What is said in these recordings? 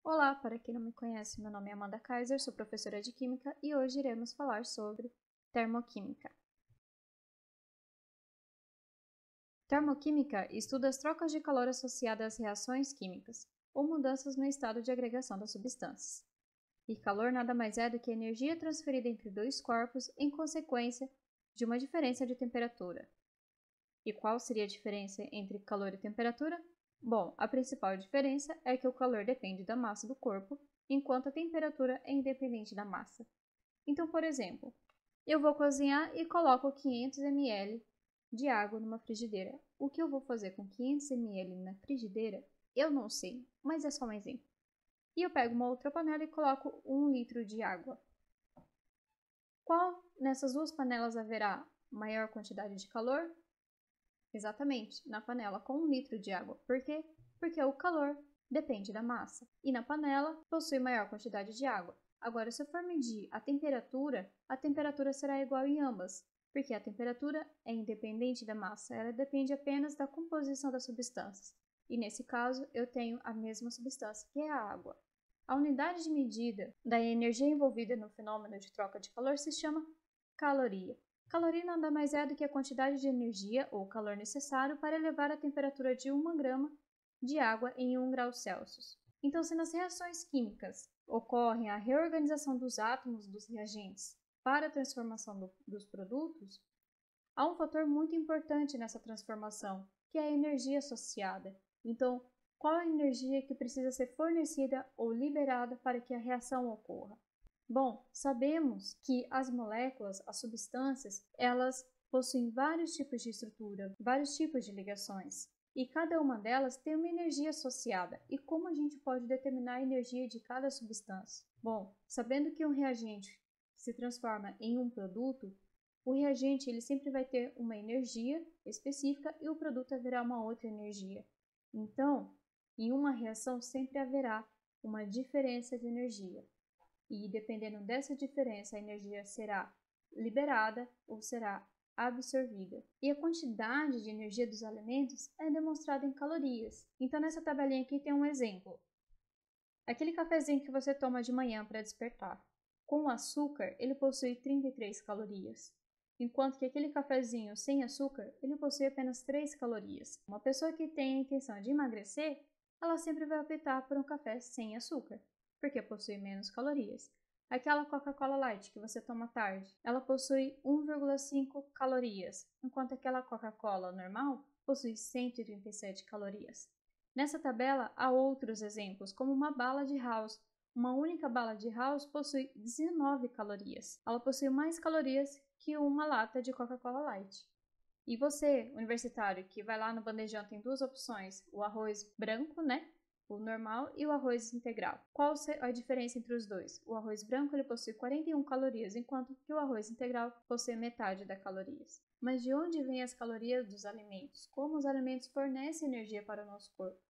Olá, para quem não me conhece, meu nome é Amanda Kaiser, sou professora de Química e hoje iremos falar sobre termoquímica. Termoquímica estuda as trocas de calor associadas às reações químicas ou mudanças no estado de agregação das substâncias. E calor nada mais é do que a energia transferida entre dois corpos em consequência de uma diferença de temperatura. E qual seria a diferença entre calor e temperatura? Bom, a principal diferença é que o calor depende da massa do corpo, enquanto a temperatura é independente da massa. Então, por exemplo, eu vou cozinhar e coloco 500 ml de água numa frigideira. O que eu vou fazer com 500 ml na frigideira, eu não sei, mas é só um exemplo. E eu pego uma outra panela e coloco 1 litro de água. Qual nessas duas panelas haverá maior quantidade de calor? Exatamente, na panela com 1 litro de água. Por quê? Porque o calor depende da massa e na panela possui maior quantidade de água. Agora, se eu for medir a temperatura será igual em ambas, porque a temperatura é independente da massa, ela depende apenas da composição das substâncias. E nesse caso, eu tenho a mesma substância, que é a água. A unidade de medida da energia envolvida no fenômeno de troca de calor se chama caloria. Caloria nada mais é do que a quantidade de energia ou calor necessário para elevar a temperatura de 1 grama de água em 1 grau Celsius. Então, se nas reações químicas ocorre a reorganização dos átomos dos reagentes para a transformação dos produtos, há um fator muito importante nessa transformação, que é a energia associada. Então, qual a energia que precisa ser fornecida ou liberada para que a reação ocorra? Bom, sabemos que as moléculas, as substâncias, elas possuem vários tipos de estrutura, vários tipos de ligações, e cada uma delas tem uma energia associada. E como a gente pode determinar a energia de cada substância? Bom, sabendo que um reagente se transforma em um produto, o reagente ele sempre vai ter uma energia específica e o produto haverá uma outra energia. Então, em uma reação sempre haverá uma diferença de energia. E dependendo dessa diferença, a energia será liberada ou será absorvida. E a quantidade de energia dos alimentos é demonstrada em calorias. Então, nessa tabelinha aqui tem um exemplo. Aquele cafezinho que você toma de manhã para despertar. Com açúcar, ele possui 33 calorias. Enquanto que aquele cafezinho sem açúcar, ele possui apenas 3 calorias. Uma pessoa que tem a intenção de emagrecer, ela sempre vai optar por um café sem açúcar, porque possui menos calorias. Aquela Coca-Cola Light que você toma à tarde, ela possui 1,5 calorias, enquanto aquela Coca-Cola normal possui 137 calorias. Nessa tabela há outros exemplos, como uma bala de house. Uma única bala de house possui 19 calorias. Ela possui mais calorias que uma lata de Coca-Cola Light. E você, universitário, que vai lá no bandejão, tem duas opções, o arroz branco, né? O normal e o arroz integral. Qual a diferença entre os dois? O arroz branco ele possui 41 calorias, enquanto que o arroz integral possui metade das calorias. Mas de onde vêm as calorias dos alimentos? Como os alimentos fornecem energia para o nosso corpo?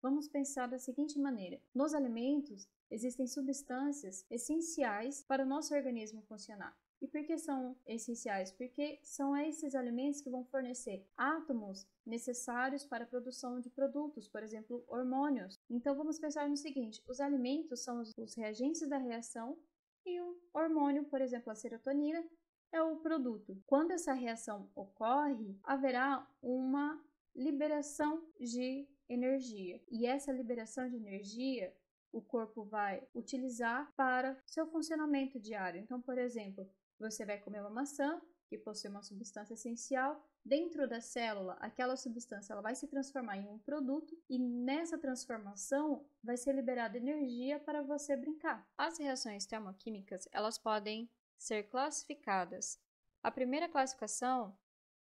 Vamos pensar da seguinte maneira: nos alimentos existem substâncias essenciais para o nosso organismo funcionar. E por que são essenciais? Porque são esses alimentos que vão fornecer átomos necessários para a produção de produtos, por exemplo, hormônios. Então vamos pensar no seguinte: os alimentos são os reagentes da reação e o hormônio, por exemplo, a serotonina, é o produto. Quando essa reação ocorre, haverá uma liberação de energia. E essa liberação de energia o corpo vai utilizar para seu funcionamento diário. Então, por exemplo, você vai comer uma maçã, que possui uma substância essencial. Dentro da célula, aquela substância ela vai se transformar em um produto e nessa transformação vai ser liberada energia para você brincar. As reações termoquímicas, elas podem ser classificadas. A primeira classificação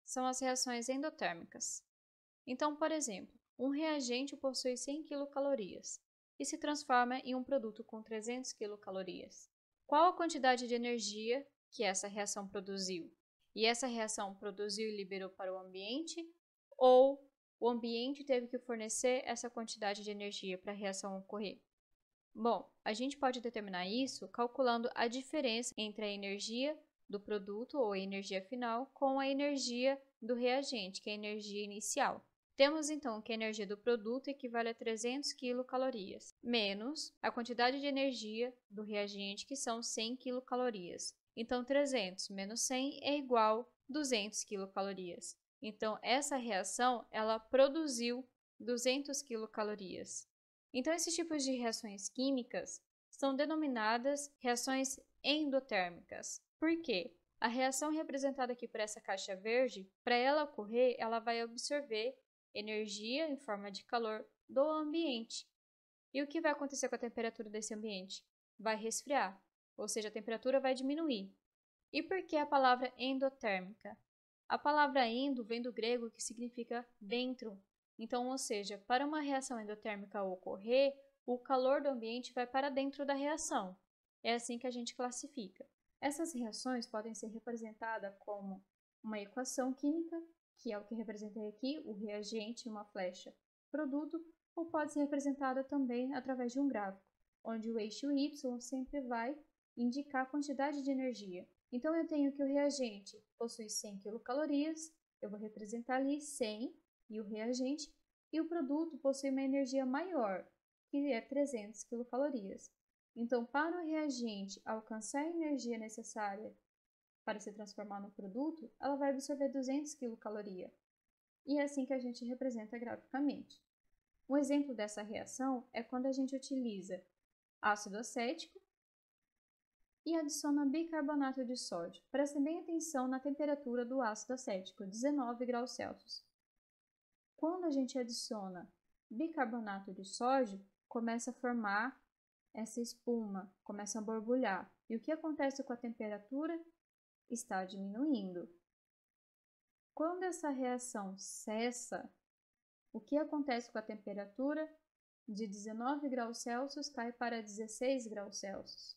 são as reações endotérmicas. Então, por exemplo, um reagente possui 100 quilocalorias e se transforma em um produto com 300 quilocalorias. Qual a quantidade de energia que essa reação produziu? E essa reação produziu e liberou para o ambiente, ou o ambiente teve que fornecer essa quantidade de energia para a reação ocorrer? Bom, a gente pode determinar isso calculando a diferença entre a energia do produto ou a energia final com a energia do reagente, que é a energia inicial. Temos então que a energia do produto equivale a 300 quilocalorias, menos a quantidade de energia do reagente, que são 100 quilocalorias. Então, 300 menos 100 é igual a 200 quilocalorias. Então, essa reação ela produziu 200 quilocalorias. Então, esses tipos de reações químicas são denominadas reações endotérmicas. Por quê? A reação representada aqui por essa caixa verde, para ela ocorrer, ela vai absorver energia em forma de calor do ambiente. E o que vai acontecer com a temperatura desse ambiente? Vai resfriar, ou seja, a temperatura vai diminuir. E por que a palavra endotérmica? A palavra endo vem do grego, que significa dentro. Então, ou seja, para uma reação endotérmica ocorrer, o calor do ambiente vai para dentro da reação. É assim que a gente classifica. Essas reações podem ser representadas como uma equação química, que é o que representei aqui, o reagente e uma flecha produto, ou pode ser representada também através de um gráfico, onde o eixo Y sempre vai indicar a quantidade de energia. Então, eu tenho que o reagente possui 100 quilocalorias, eu vou representar ali 100 e o reagente, e o produto possui uma energia maior, que é 300 quilocalorias. Então, para o reagente alcançar a energia necessária para se transformar no produto, ela vai absorver 200 quilocalorias. E é assim que a gente representa graficamente. Um exemplo dessa reação é quando a gente utiliza ácido acético e adiciona bicarbonato de sódio. Prestem bem atenção na temperatura do ácido acético, 19 graus Celsius. Quando a gente adiciona bicarbonato de sódio, começa a formar essa espuma, começa a borbulhar. E o que acontece com a temperatura? Está diminuindo. Quando essa reação cessa, o que acontece com a temperatura? De 19 graus Celsius cai para 16 graus Celsius.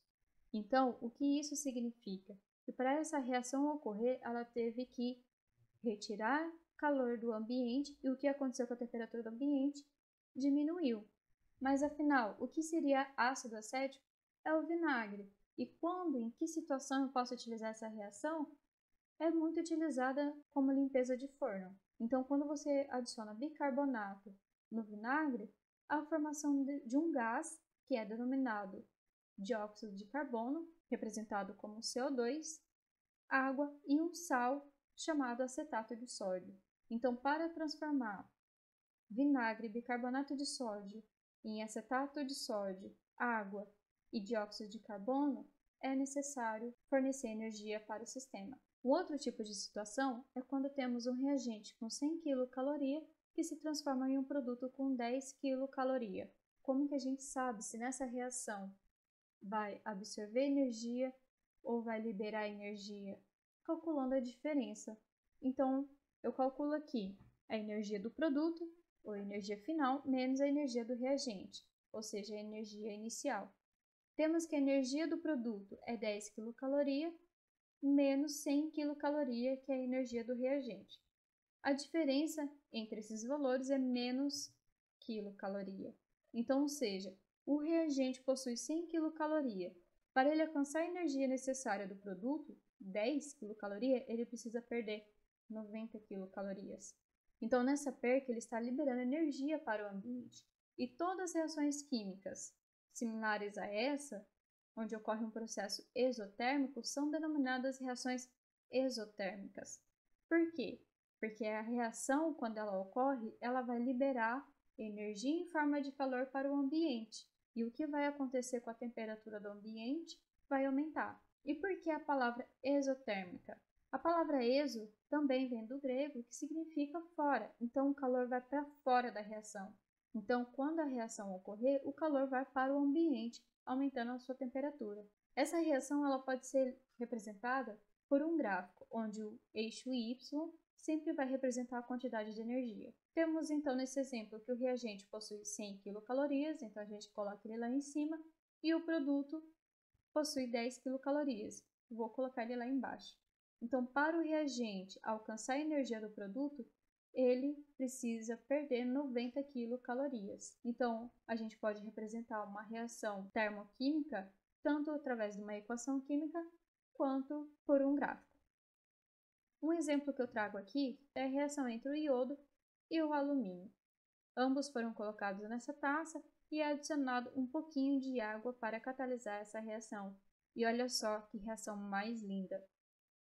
Então, o que isso significa? Que para essa reação ocorrer, ela teve que retirar calor do ambiente e o que aconteceu com a temperatura do ambiente? Diminuiu. Mas afinal, o que seria ácido acético? É o vinagre. E quando, em que situação eu posso utilizar essa reação? É muito utilizada como limpeza de forno. Então, quando você adiciona bicarbonato no vinagre, há a formação de um gás que é denominado dióxido de carbono, representado como CO2, água e um sal chamado acetato de sódio. Então, para transformar vinagre e bicarbonato de sódio em acetato de sódio, água e dióxido de carbono, é necessário fornecer energia para o sistema. Um outro tipo de situação é quando temos um reagente com 100 kcal que se transforma em um produto com 10 kcal. Como que a gente sabe se nessa reação vai absorver energia ou vai liberar energia? Calculando a diferença. Então, eu calculo aqui a energia do produto, ou energia final, menos a energia do reagente, ou seja, a energia inicial. Temos que a energia do produto é 10 kcal, menos 100 kcal, que é a energia do reagente. A diferença entre esses valores é menos quilocaloria. Então, ou seja, o reagente possui 100 kcal. Para ele alcançar a energia necessária do produto, 10 kcal, ele precisa perder 90 quilocalorias. Então, nessa perca, ele está liberando energia para o ambiente. E todas as reações químicas similares a essa, onde ocorre um processo exotérmico, são denominadas reações exotérmicas. Por quê? Porque a reação, quando ela ocorre, ela vai liberar energia em forma de calor para o ambiente. E o que vai acontecer com a temperatura do ambiente vai aumentar. E por que a palavra exotérmica? A palavra exo também vem do grego, que significa fora. Então, o calor vai para fora da reação. Então, quando a reação ocorrer, o calor vai para o ambiente, aumentando a sua temperatura. Essa reação ela pode ser representada por um gráfico, onde o eixo Y sempre vai representar a quantidade de energia. Temos então nesse exemplo que o reagente possui 100 kcal, então a gente coloca ele lá em cima, e o produto possui 10 kcal. Vou colocar ele lá embaixo. Então, para o reagente alcançar a energia do produto, ele precisa perder 90 kcal. Então, a gente pode representar uma reação termoquímica tanto através de uma equação química quanto por um gráfico. Um exemplo que eu trago aqui é a reação entre o iodo e o alumínio. Ambos foram colocados nessa taça e é adicionado um pouquinho de água para catalisar essa reação. E olha só que reação mais linda!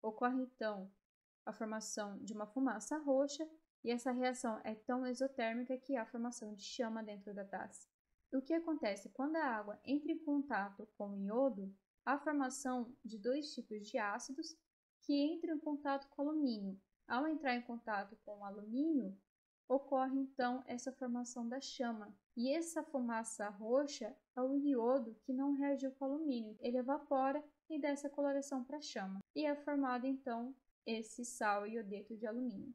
Ocorre então a formação de uma fumaça roxa e essa reação é tão exotérmica que há a formação de chama dentro da taça. O que acontece quando a água entra em contato com o iodo? Há a formação de dois tipos de ácidos que entram em contato com o alumínio. Ao entrar em contato com o alumínio, ocorre então essa formação da chama. E essa fumaça roxa é o iodo que não reagiu com o alumínio. Ele evapora e dá essa coloração para a chama. E é formado então esse sal iodeto de alumínio.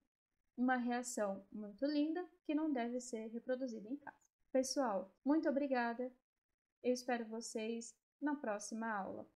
Uma reação muito linda que não deve ser reproduzida em casa. Pessoal, muito obrigada. Eu espero vocês na próxima aula.